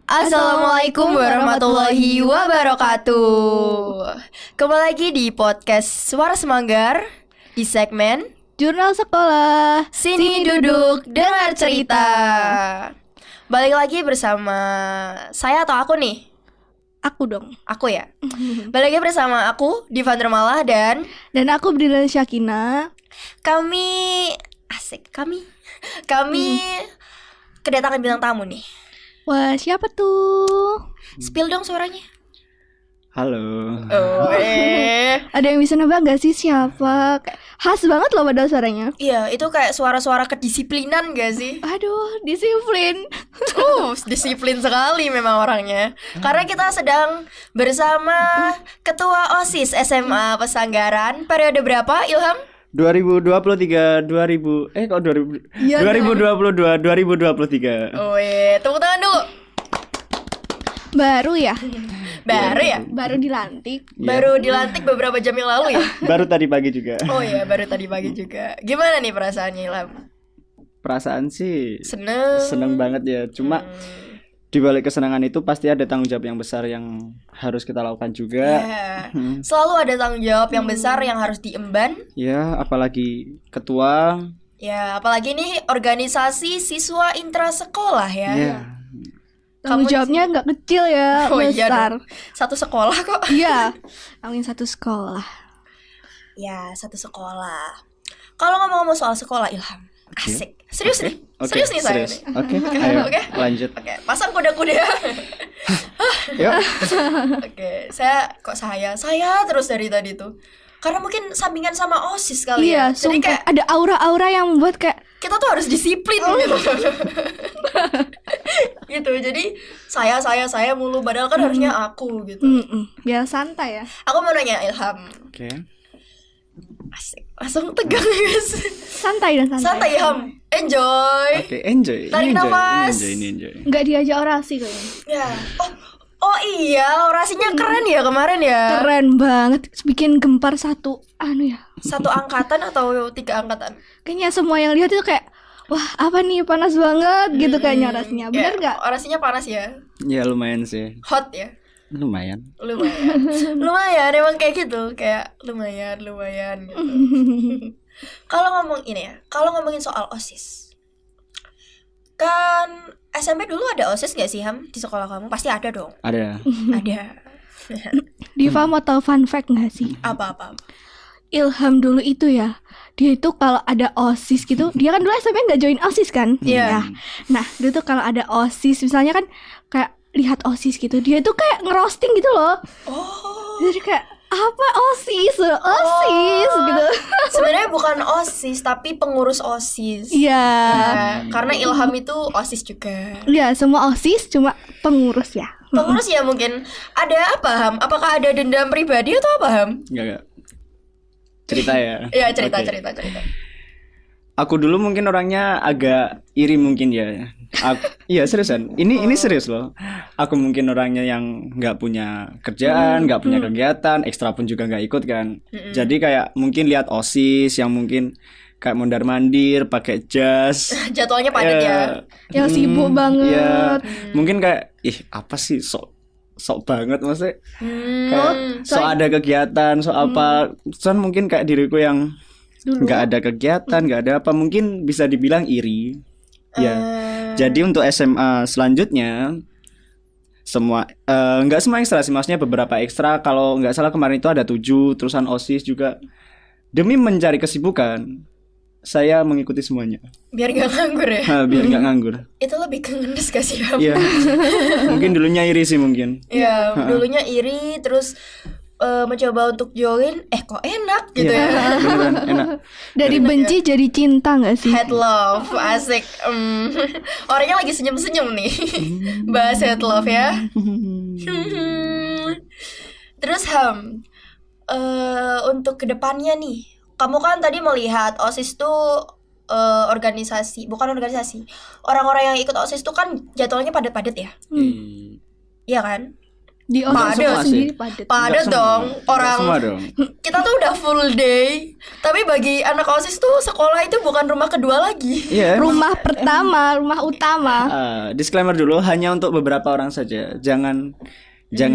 Assalamualaikum warahmatullahi wabarakatuh. Kembali lagi di podcast Suara Semanggar di segmen Jurnal Sekolah. Sini duduk dengar cerita. Balik lagi bersama saya atau aku nih? Aku dong. Aku ya. Balik lagi bersama aku Diva Nurmalah dan aku Brilliant Syakina. kami kedatangan bintang tamu nih. Wah, siapa tuh? Spill dong suaranya. Halo. Ada yang bisa nebak gak sih siapa? Kayak khas banget loh padahal suaranya. Iya, itu kayak suara-suara kedisiplinan gak sih? Aduh, disiplin. Disiplin sekali memang orangnya. Karena kita sedang bersama Ketua OSIS SMA Pesanggaran. Periode berapa, Ilham? 2023 kok 2000 Iya, 2022 2023. Oh tepuk tangan dulu. Baru ya? Baru ya? Baru dilantik. Iya. Baru dilantik beberapa jam yang lalu ya? Baru tadi pagi juga. Oh iya, baru tadi pagi juga. Gimana nih perasaannya, Ilham? Perasaan sih Seneng banget ya. Cuma di balik kesenangan itu pasti ada tanggung jawab yang besar yang harus kita lakukan juga. Ya, selalu ada tanggung jawab yang besar yang harus diemban. Ya, apalagi ketua. Ya, apalagi nih organisasi siswa intrasekolah ya. Ya. Tanggung jawabnya nggak kecil ya, Oh iya besar. dong. Satu sekolah kok. Iya, angin satu sekolah. Ya, satu sekolah. Kalau ngomong-ngomong soal sekolah, Ilham, asik. Serius nih, Oke, serius nih saya serius. nih. Oke, ayo Oke. lanjut. Oke, pasang kuda-kuda. Yuk. Oke, saya terus dari tadi tuh. Karena mungkin sampingan sama OSIS kali ya. Iya, Jadi sumpah kayak ada aura-aura yang membuat kayak kita tuh harus disiplin gitu. Gitu. Jadi saya mulu padahal kan harusnya aku gitu. biar santai ya. Aku mau nanya Ilham. Oke. Asik. Langsung tegang guys. Santai dan santai. Santai Ilham. Enjoy. Oke, enjoy. Tarik nafas. Ini enjoy. Nggak diajak orasi kayaknya. Ya. Oh iya, orasinya keren ya kemarin ya. Keren banget, bikin gempar satu Satu angkatan atau 3 angkatan? kayaknya semua yang lihat itu kayak wah apa nih panas banget gitu kayaknya orasinya. Bener Ya, nggak? orasinya panas ya. Ya lumayan sih. Hot ya. Lumayan. Lumayan emang kayak gitu, kayak lumayan gitu. Kalau ngomongin soal OSIS, kan SMP dulu ada OSIS gak sih, Ham? Di sekolah kamu pasti ada dong. Ada. Ada. Diva mau tahu fun fact nggak sih? Apa? Ilham dulu itu ya, dia itu kalau ada OSIS gitu, dia kan dulu SMP nggak join OSIS kan? Iya. Ya. Nah, dia tuh kalau ada OSIS, misalnya kan kayak lihat OSIS gitu, dia tuh kayak ngerosting gitu loh. Oh. Jadi kayak apa OSIS gitu. Sebenarnya bukan OSIS tapi pengurus OSIS. Iya. Nah, karena Ilham itu OSIS juga. Iya, semua OSIS cuma pengurus ya. Pengurus ya mungkin. Ada apa, Ham? Apakah ada dendam pribadi atau apa, Ham? Enggak. Cerita ya. Iya, cerita. Oke. Aku dulu mungkin orangnya agak iri mungkin ya. Iya seriusan. Ini serius loh. Aku mungkin orangnya yang nggak punya kerjaan, nggak punya kegiatan, ekstra pun juga nggak ikut kan. Jadi kayak mungkin lihat OSIS yang mungkin kayak mondar-mandir, pakai jas. Jadwalnya padat ya. Yang sibuk banget. Iya. Mungkin kayak apa sih sok banget maksudnya. Kayak sok ada kegiatan, sok apa. Cuman mungkin kayak diriku yang nggak ada kegiatan, nggak ada apa, mungkin bisa dibilang iri. Ya. Jadi untuk SMA selanjutnya semua nggak semua ekstra sih, maksudnya beberapa ekstra. Kalau nggak salah kemarin itu ada 7, terusan OSIS juga. Demi mencari kesibukan, saya mengikuti semuanya. Biar gak nganggur ya. Biar nggak nganggur. Itu lebih ke ngenes gak sih, Ham? Iya. Mungkin dulunya iri sih mungkin. Iya, dulunya iri terus mencoba untuk join, kok enak gitu Iya, ya. beneran enak. Dari benci jadi cinta nggak sih? Head love, asik. Orangnya lagi senyum-senyum nih. Bahas head love ya. Terus Ham, untuk kedepannya nih, kamu kan tadi melihat OSIS tuh organisasi, bukan organisasi. Orang-orang yang ikut OSIS tuh kan jadwalnya padat-padat ya. Iya kan? Di Padat OSIS sih. sendiri padat. Padat Nggak dong. semua. Orang Nggak semua dong. kita tuh udah full day, tapi bagi anak OSIS tuh sekolah itu bukan rumah kedua lagi. Iya. Rumah pertama, rumah utama. Disclaimer dulu, hanya untuk beberapa orang saja. Jangan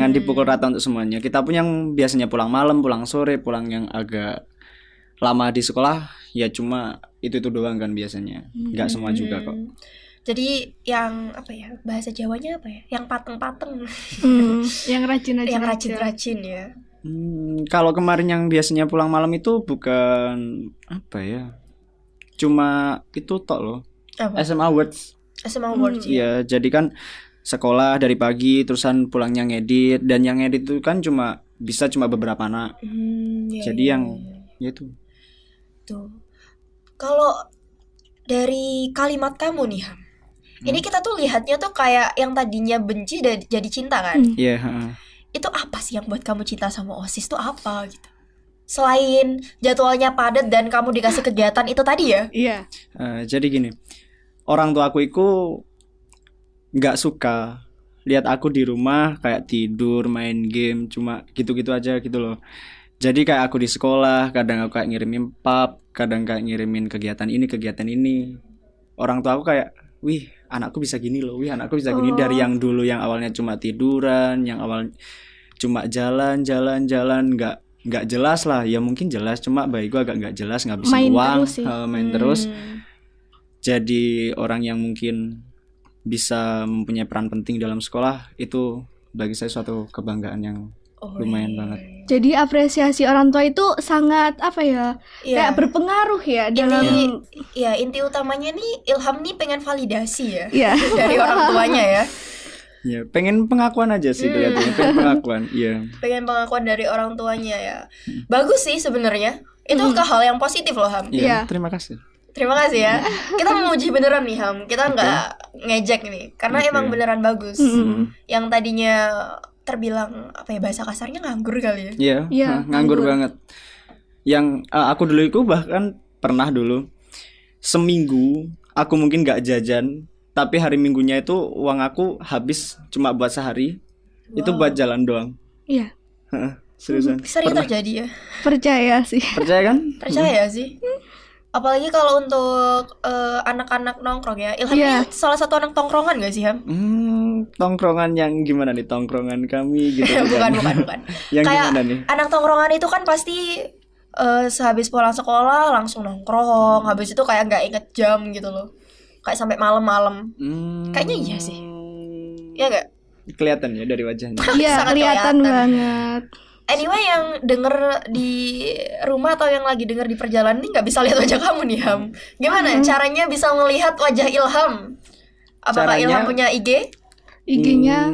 dipukul rata untuk semuanya. Kita pun yang biasanya pulang malam, pulang sore, pulang yang agak lama di sekolah, ya cuma itu doang kan biasanya. Nggak semua juga kok. Jadi yang apa ya, bahasa Jawanya apa ya? Yang pateng-pateng, Yang rajin-rajin. yang aja. rajin-rajin ya. Kalau kemarin yang biasanya pulang malam itu bukan apa ya? Cuma itu tok loh. Apa? SMA Awards. SMA Awards ya. Iya, jadi kan sekolah dari pagi terusan pulangnya ngedit, dan yang ngedit itu kan cuma beberapa anak. Iya, Jadi iya, yang iya. ya itu. Tuh. Kalau dari kalimat kamu nih Ham, ini kita tuh lihatnya tuh kayak yang tadinya benci jadi cinta kan? Iya, heeh. Itu apa sih yang buat kamu cinta sama OSIS tuh apa gitu? Selain jadwalnya padat dan kamu dikasih kegiatan itu tadi ya? Iya. Jadi gini, orang tua aku itu nggak suka lihat aku di rumah kayak tidur, main game, cuma gitu-gitu aja gitu loh. Jadi kayak aku di sekolah, kadang aku kayak ngirimin pap, kadang kayak ngirimin kegiatan ini. Orang tua aku kayak, wih, anakku bisa gini loh, wih, anakku bisa gini. Dari yang dulu yang awalnya cuma tiduran, yang awal cuma jalan, nggak jelas lah. Ya mungkin jelas, cuma bagiku agak nggak jelas, ngabisin Main uang, terus sih. main terus. Jadi orang yang mungkin bisa mempunyai peran penting dalam sekolah, itu bagi saya suatu kebanggaan yang lumayan banget. Jadi apresiasi orang tua itu sangat apa ya? Iya. Kayak berpengaruh ya dalam Inti utamanya nih Ilham nih pengen validasi ya Iya. dari orang tuanya ya. Ya, pengen pengakuan aja sih kelihatannya, pengen pengakuan. Iya. Pengen pengakuan dari orang tuanya ya. Bagus sih sebenarnya. Itu ke hal yang positif loh Ham. Iya. Iya, terima kasih. Terima kasih ya. Kita memuji beneran nih Ham. Kita nggak ngejek nih, karena Oke. emang beneran bagus. Yang tadinya terbilang apa ya, bahasa kasarnya nganggur kali ya. Iya, Iya, nganggur nganggur. banget. Yang aku dulu itu bahkan pernah dulu seminggu aku mungkin gak jajan, tapi hari minggunya itu uang aku habis cuma buat sehari. Itu buat jalan doang. Iya. Seriusan. Sering Pernah. terjadi ya. Percaya sih. Percaya kan? Percaya sih. Apalagi kalau untuk anak-anak nongkrong ya. Ilham Iya. ini salah satu anak tongkrongan gak sih Ham? Tongkrongan yang gimana nih, tongkrongan kami gitu bukan. Yang Kayak gimana nih? anak tongkrongan itu kan pasti sehabis pulang sekolah langsung nongkrong. Habis itu kayak nggak inget jam gitu loh. Kayak sampai malam-malam. Kayaknya iya sih. Iya nggak? Kelihatan ya dari wajahnya. Iya, Sangat kelihatan kelihatan. banget. Anyway, yang denger di rumah atau yang lagi denger di perjalanan ini nggak bisa lihat wajah kamu nih Ham. Gimana caranya bisa melihat wajah Ilham? Apakah Caranya- Ilham punya IG? IG-nya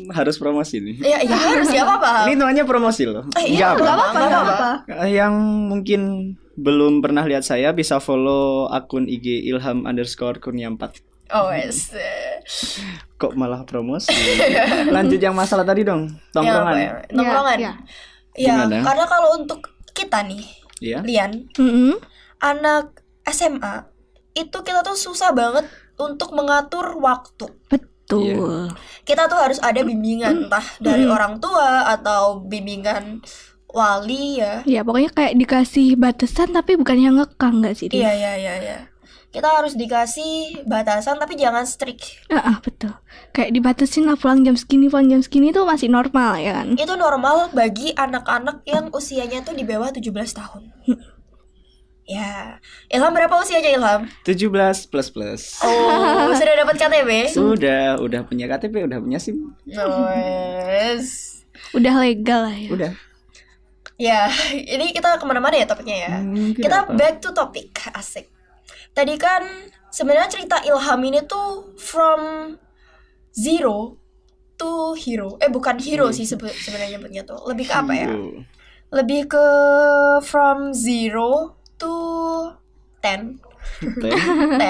Harus promosi nih. Ya harus ya apa-apa. Ini namanya promosi loh. Iya, Nggak apa-apa. nggak apa-apa. Yang mungkin belum pernah lihat saya bisa follow akun IG Ilham_Kurnia4. Oh yes. Kok malah promosi? Lanjut yang masalah tadi dong, tongkrongan. Ya, tongkrongan. Iya, Ya, Gimana? karena kalau untuk kita nih, Iya. Lian, Mm-mm. anak SMA, itu kita tuh susah banget untuk mengatur waktu. Betul. Kita tuh harus ada bimbingan, entah dari orang tua atau bimbingan wali ya. Ya pokoknya kayak dikasih batasan tapi bukan yang ngekang nggak sih dia? Iya. Kita harus dikasih batasan tapi jangan strict. Betul. Kayak dibatasin lah pulang jam segini itu masih normal ya kan? Itu normal bagi anak-anak yang usianya tuh di bawah 17 tahun. Ya, Ilham berapa usianya Ilham? 17 plus. Oh, sudah dapat KTP? Udah punya KTP, udah punya SIM. Yes. Udah legal lah ya. Udah. Ya, ini kita kemana-mana ya topiknya ya. Kita Kenapa? back to topic, asik. Tadi kan sebenarnya cerita Ilham ini tuh from zero to hero. Bukan hero sih sebenarnya nyebutnya tuh. Lebih ke apa ya? Lebih ke from zero to 10. 10.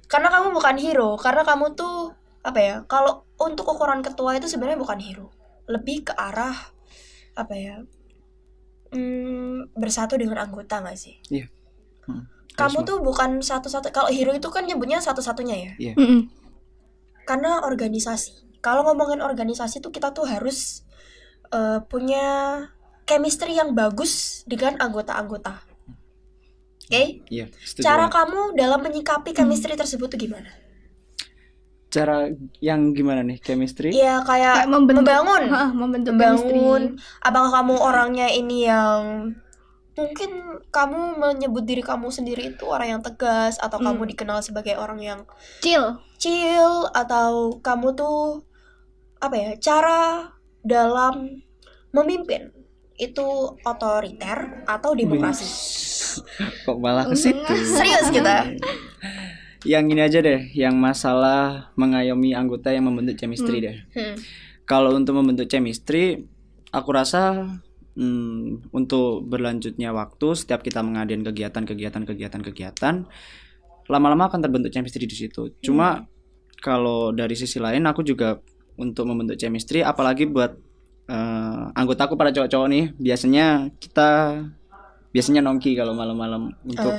Karena kamu bukan hero, karena kamu tuh apa ya? Kalau untuk ukuran ketua itu sebenarnya bukan hero. Lebih ke arah apa ya? Bersatu dengan anggota nggak sih? Iya. Kamu tuh bukan satu-satu. Kalau hero itu kan nyebutnya satu-satunya ya. Iya. Mm-mm. Karena organisasi. kalau ngomongin organisasi tuh kita tuh harus punya chemistry yang bagus dengan anggota-anggota. Oke? Iya, setuju Cara banget. kamu dalam menyikapi chemistry tersebut tuh gimana? Cara yang gimana nih chemistry? Iya, kayak Kayak membentuk membangun. chemistry. Apakah kamu orangnya ini yang mungkin kamu menyebut diri kamu sendiri itu orang yang tegas, atau kamu dikenal sebagai orang yang Chill. chill, atau kamu tuh apa ya, cara dalam memimpin itu otoriter atau demokrasi? Kok malah ke situ? Serius kita. Yang ini aja deh, yang masalah mengayomi anggota yang membentuk chemistry deh. Kalau untuk membentuk chemistry, aku rasa untuk berlanjutnya waktu, setiap kita mengadakan kegiatan, lama-lama akan terbentuk chemistry di situ. Cuma kalau dari sisi lain, aku juga untuk membentuk chemistry, apalagi buat anggotaku para cowok-cowok nih, biasanya nongki kalau malam-malam untuk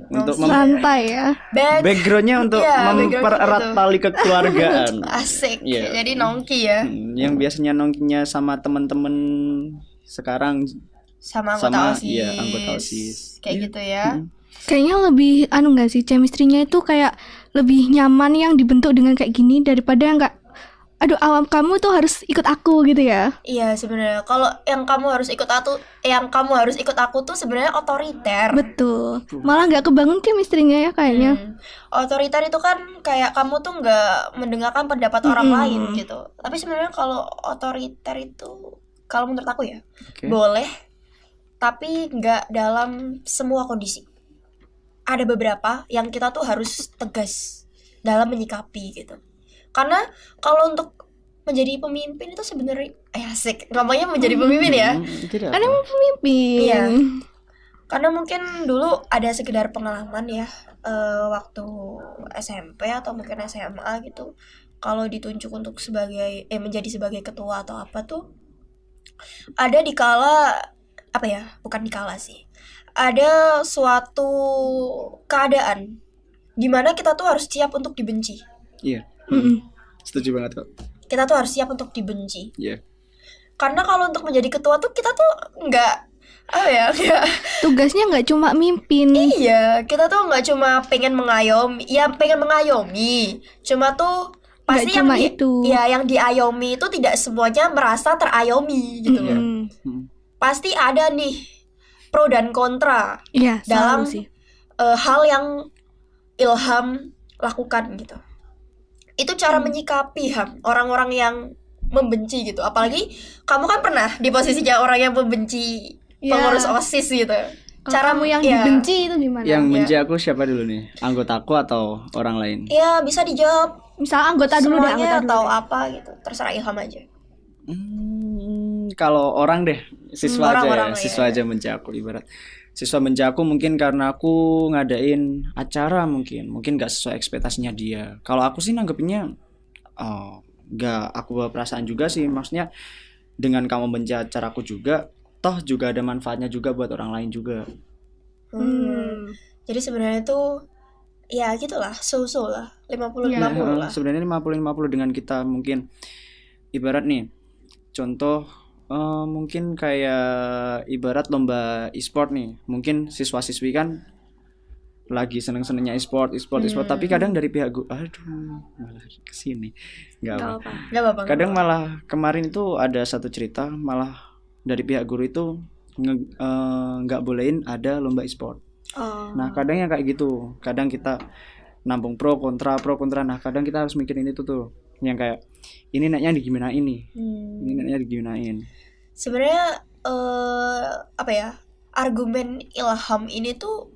untuk Santai ya. backgroundnya untuk Iya, mempererat background tali kekeluargaan. Asik. Iya. Jadi nongki ya. Yang biasanya nongkinya sama teman-teman sekarang Sama anggota OSIS. iya, anggota OSIS. Kayak Iya. gitu ya. Kayaknya lebih nggak sih, chemistry-nya itu kayak lebih nyaman yang dibentuk dengan kayak gini daripada nggak, aduh awam kamu tuh harus ikut aku gitu ya. Iya, sebenarnya kalau yang kamu harus ikut aku tuh sebenarnya otoriter. Betul. Malah nggak kebangun chemistry-nya ya kayaknya. Otoriter itu kan kayak kamu tuh nggak mendengarkan pendapat orang lain gitu. Tapi sebenarnya kalau otoriter itu, kalau menurut aku ya, Oke. boleh, tapi nggak dalam semua kondisi. Ada beberapa yang kita tuh harus tegas dalam menyikapi gitu. Karena kalau untuk menjadi pemimpin itu sebenarnya asik. Ngomongnya menjadi pemimpin ya. Tidak Kan apa. emang pemimpin. Iya. Karena mungkin dulu ada sekedar pengalaman ya, waktu SMP atau mungkin SMA gitu. Kalau ditunjuk untuk menjadi sebagai ketua atau apa tuh, ada ada suatu keadaan di mana kita tuh harus siap untuk dibenci. Iya. Setuju banget kok. Kita tuh harus siap untuk dibenci. Iya. Karena kalau untuk menjadi ketua tuh kita tuh nggak Tugasnya nggak cuma mimpin. iya, kita tuh nggak cuma pengen mengayomi, cuma tuh pasti Nggak cuma yang itu. yang diayomi itu tidak semuanya merasa terayomi gitu loh. Pasti ada nih pro dan kontra Iya, dalam selalu sih. hal yang Ilham lakukan gitu. Itu cara menyikapi orang-orang yang membenci gitu. Apalagi kamu kan pernah di posisinya orang yang membenci pengurus OSIS gitu. Cara kamu yang dibenci itu gimana? Yang benci aku siapa dulu nih? Anggotaku atau orang lain? Ya bisa dijawab Misal anggota dulu deh, semuanya anggota dulu atau deh. apa gitu. Terserah Ilham aja. Kalau orang deh, siswa aja ya, orang-orang, siswa iya. aja benci aku, ibarat siswa benci aku mungkin karena aku ngadain acara mungkin gak sesuai ekspektasinya dia. Kalau aku sih nanggepinnya gak aku bawa perasaan juga sih, maksudnya dengan kamu benci acaraku juga, toh juga ada manfaatnya juga buat orang lain juga. Jadi sebenarnya tuh ya gitulah, so-so lah, 50-50 lah. Sebenarnya 50-50 dengan kita mungkin ibarat nih, contoh mungkin kayak ibarat lomba e-sport nih, mungkin siswa-siswi kan lagi seneng-senengnya e-sport, tapi kadang dari pihak gue, malah kesini, nggak apa. Gak apa-apa. Kadang malah kemarin itu ada satu cerita, malah dari pihak guru itu nggak bolehin ada lomba e-sport. Nah kadang yang kayak gitu, kadang kita nampung pro kontra. Nah kadang kita harus mikirin itu tuh, yang kayak ini naiknya digimanain nih, ini naiknya digimanain. Sebenarnya argumen Ilham ini tuh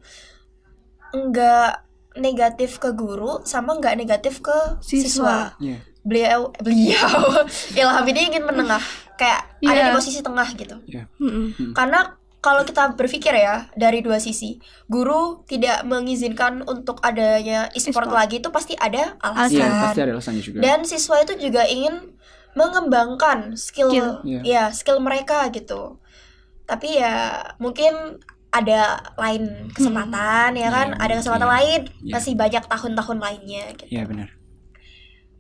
nggak negatif ke guru sama nggak negatif ke siswa. Iya. Beliau Ilham ini ingin menengah, kayak ada di posisi tengah gitu. Iya. Karena kalau kita berpikir ya dari dua sisi, guru tidak mengizinkan untuk adanya e-sport lagi itu pasti ada alasan. Iya, pasti ada alasannya juga. Dan siswa itu juga ingin mengembangkan skill mereka gitu. Tapi ya mungkin ada lain kesempatan ya kan, ada kesempatan lain, masih banyak tahun-tahun lainnya gitu. Iya benar.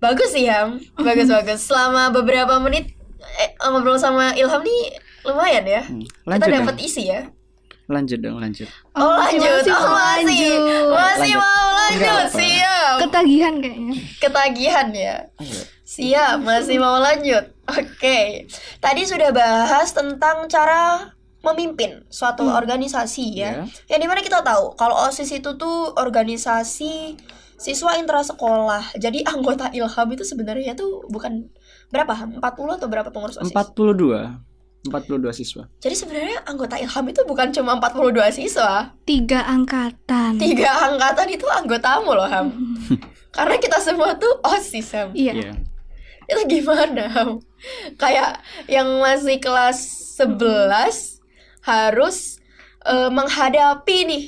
Bagus sih Ham, bagus. Selama beberapa menit ngobrol sama Ilham nih lumayan ya. Lanjut Kita dong. dapat isi ya. Lanjut. Oh, lanjut. Masih Lanjut. mau lanjut. Enggak apa. Siap. Ketagihan kayaknya. Ketagihan ya. Ayo. Siap, masih mau lanjut. Oke. Tadi sudah bahas tentang cara memimpin suatu organisasi ya. Yang dimana kita tahu kalau OSIS itu tuh organisasi siswa intrasekolah. Jadi anggota Ilham itu sebenarnya tuh bukan berapa Ham? 40 atau berapa pengurus OSIS? 42 siswa. Jadi sebenarnya anggota Ilham itu bukan cuma 42 siswa. 3 angkatan. 3 angkatan itu anggotamu loh Ham. Karena kita semua tuh OSIS Ham. Iya. Iya. Itu gimana Ham? Kayak yang masih kelas 11 harus menghadapi nih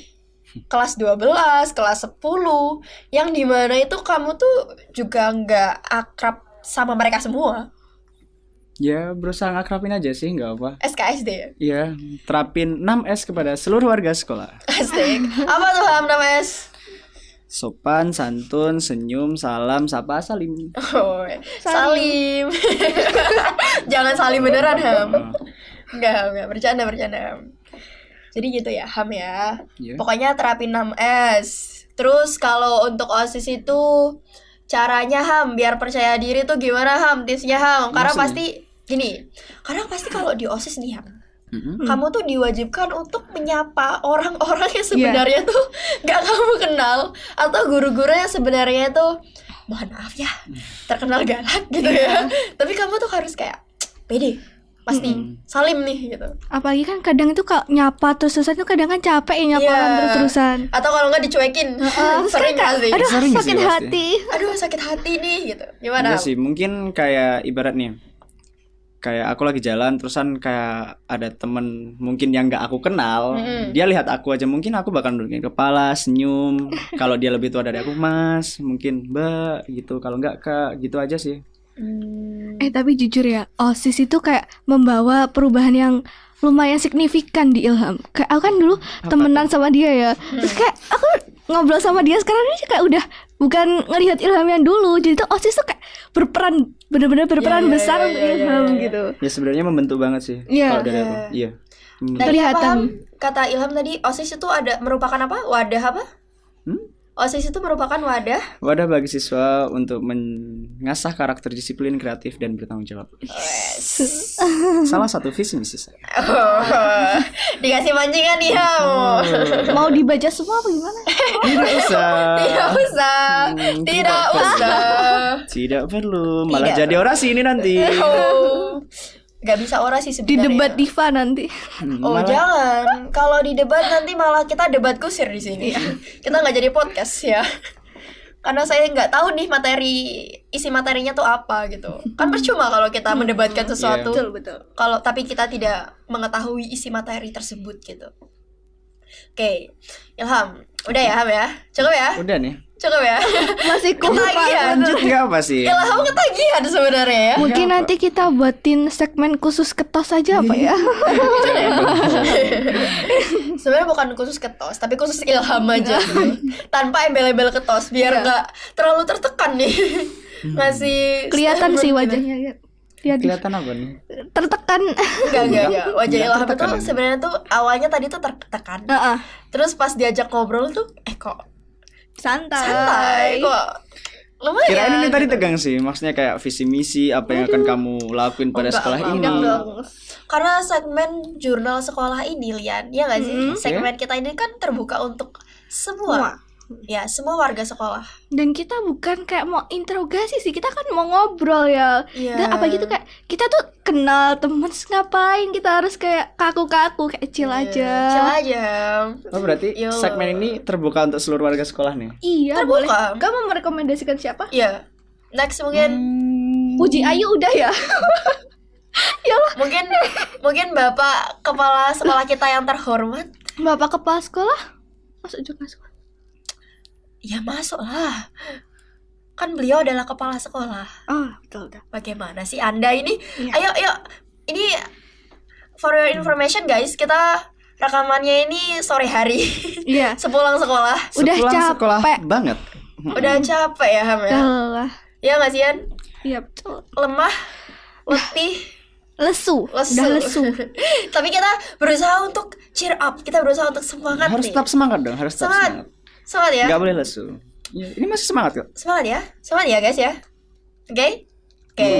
kelas 12, kelas 10 yang dimana itu kamu tuh juga nggak akrab sama mereka semua. Ya berusaha ngakrapin aja sih, nggak apa. SKSD ya? Iya, terapin 6S kepada seluruh warga sekolah. Asik. Apa tuh Ham namanya S? Sopan, santun, senyum, salam, sapa, salim. Oh, salim. Jangan salim beneran Ham. Enggak, bercanda Ham. Jadi gitu ya Ham ya. Iya. Pokoknya terapin 6S. Terus kalau untuk OSIS itu caranya Ham biar percaya diri tuh gimana Ham? Tipsnya Ham. Karena Maksudnya? pasti gini. Karena pasti kalau di OSIS nih Ham, Mm-mm. kamu tuh diwajibkan untuk menyapa orang-orang yang sebenarnya tuh gak kamu kenal, atau guru-guru yang sebenarnya tuh mohon maaf ya terkenal galak gitu ya. Tapi kamu tuh harus kayak pede, pasti salim nih gitu. Apalagi kan kadang itu kalau nyapa terus-terusan itu kadang kan capek ya nyapa Iya. orang terus-terusan. Atau kalau nggak dicuekin, sering nggak sih? Aduh, Sering sih sakit pasti. hati. Aduh sakit hati nih gitu. Gimana? Enggak sih, mungkin kayak ibarat nih, kayak aku lagi jalan terusan kayak ada temen mungkin yang nggak aku kenal, dia lihat aku aja mungkin aku bakal nundukin kepala, senyum. Kalau dia lebih tua dari aku, Mas, mungkin Mbak gitu. Kalau nggak Kak, gitu aja sih. Tapi jujur ya, OSIS itu kayak membawa perubahan yang lumayan signifikan di Ilham. Kayak aku kan dulu temenan sama dia ya. Terus kayak aku ngobrol sama dia sekarang ini kayak udah bukan ngelihat Ilham yang dulu. Jadi tuh OSIS tuh kayak berperan, benar-benar berperan besar untuk Ilham gitu. Ya sebenarnya membentuk banget sih. Iya. Kalau dari aku, iya. Tadi Kelihatan. apa, Ham? Kata Ilham tadi OSIS itu merupakan apa? Wadah apa? OSIS itu merupakan wadah. Wadah bagi siswa untuk mengasah karakter disiplin, kreatif, dan bertanggung jawab. Salah satu visi misi saya. Oh, dikasih mancingan nih Ham. Mau dibaca semua apa gimana? Tidak usah. Tidak usah. Tidak usah. Tidak perlu. Malah Tidak. jadi orasi ini nanti. Oh. Gak bisa orasi Di sebenarnya. debat Diva nanti. Oh jangan, kalau di debat nanti malah kita debat kusir di sini. Kita nggak jadi podcast ya, karena saya nggak tahu nih isi materinya tuh apa gitu. Kan percuma kalau kita mendebatkan sesuatu. Betul. Kalau tapi kita tidak mengetahui isi materi tersebut gitu. Oke, Ilham, udah ya Ham ya, cukup ya, Udah nih. cukup ya. Masih Ketagihan. Lanjut nggak apa sih? Ilham ketagihan sebenarnya ya. Mungkin Apa? nanti kita buatin segmen khusus ketos aja apa ya? Sebenarnya bukan khusus ketos, tapi khusus Ilham aja gitu. Tanpa embel-embel ketos biar nggak terlalu tertekan nih. Ngasih Kelihatan statement sih gitu. wajahnya ya. Lihat Kelihatan apa nih? tertekan. Enggak. Wajah Nggak Ilham tertekan itu ini. sebenarnya tuh awalnya tadi tuh tertekan. Heeh. Terus pas diajak ngobrol tuh kok Santai. kok lumayan. Kirain ini tadi gitu. tegang sih. Maksudnya kayak visi misi apa yang akan kamu lakuin pada Enggak, sekolah ini. enggak. Karena segmen jurnal sekolah ini Lian, ya nggak sih? Segmen kita ini kan terbuka untuk semua. Ya, semua warga sekolah. Dan kita bukan kayak mau interogasi sih, kita kan mau ngobrol ya. Iya. Dan apa gitu kayak kita tuh kenal temen, terus ngapain kita harus kayak kaku-kaku kayak chill aja. Chill aja. Oh berarti Yo. segmen ini terbuka untuk seluruh warga sekolah nih. Iya, Terbuka. boleh. Kamu merekomendasikan siapa? Iya. Next mungkin Puji Ayu udah ya. mungkin Bapak kepala sekolah kita yang terhormat. Bapak kepala sekolah masuk juga sekolah. Ya masuk lah. Kan beliau adalah kepala sekolah. Oh, betul. Bagaimana sih Anda ini? Iya. Ayo. Ini for your information guys, kita rekamannya ini sore hari. Iya. Sepulang sekolah. Udah Sepulang capek. sekolah banget. Udah capek ya Ham ya. Lelah. Ya nggak sih Yan? Iya betul. Lemah, letih, Lesu. lesu. Udah lesu. Tapi kita berusaha untuk cheer up. Kita berusaha untuk semangat Harus nih. tetap semangat dong, harus tetap Semangat. semangat. Semangat ya. Nggak boleh lesu. Ya, ini masih semangat kok. Semangat ya. Semangat ya guys ya. Oke? Oke.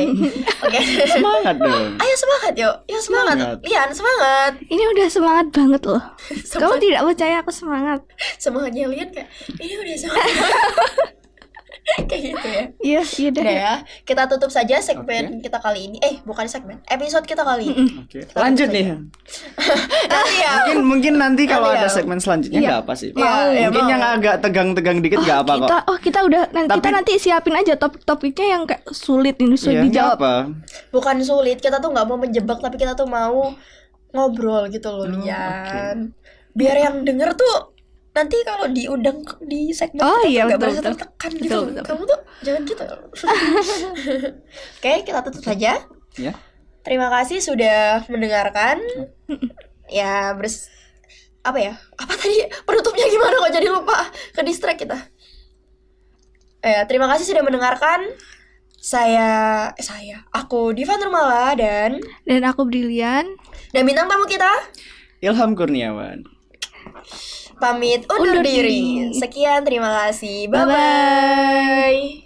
Oke. Semangat dong. Ayo semangat yuk. Yuk semangat. Semangat. Lian semangat. Ini udah semangat banget loh. Kamu Semangat. tidak percaya aku semangat? Semangatnya Lian kayak ini udah semangat. Kayak gitu ya. Iya, iya deh. Udah ya. Kita tutup saja segmen kita kali ini. Bukan segmen. Episode kita kali ini. Oke. Lanjut nih. Nanti ya. Mungkin nanti kalau Nanti ada ya. segmen selanjutnya Iya. nggak apa sih. Iya, Mungkin mau. yang agak tegang-tegang dikit nggak apa kok. Kita udah kita Tapi- nanti siapin aja topik-topiknya yang kayak sulit ini sulit Iya, nggak dijawab. apa. Bukan sulit. Kita tuh nggak mau menjebak, tapi kita tuh mau ngobrol gitu loh, Lian. Biar yang denger tuh nanti kalau diundang di segmen Oh, kita iya, tuh nggak betul, merasa betul. tertekan gitu. Betul, betul. Kamu tuh jangan gitu. Oke, kita tutup saja. Ya. Terima kasih sudah mendengarkan. Ya, apa ya? Apa tadi penutupnya gimana kok jadi lupa? Ke distract kita. Terima kasih sudah mendengarkan. Aku Diva Nurmala dan Dan aku Brilian. bintang tamu kita Ilham Kurniawan. pamit undur Undur diri. diri. Sekian, terima kasih. Bye Bye-bye. bye.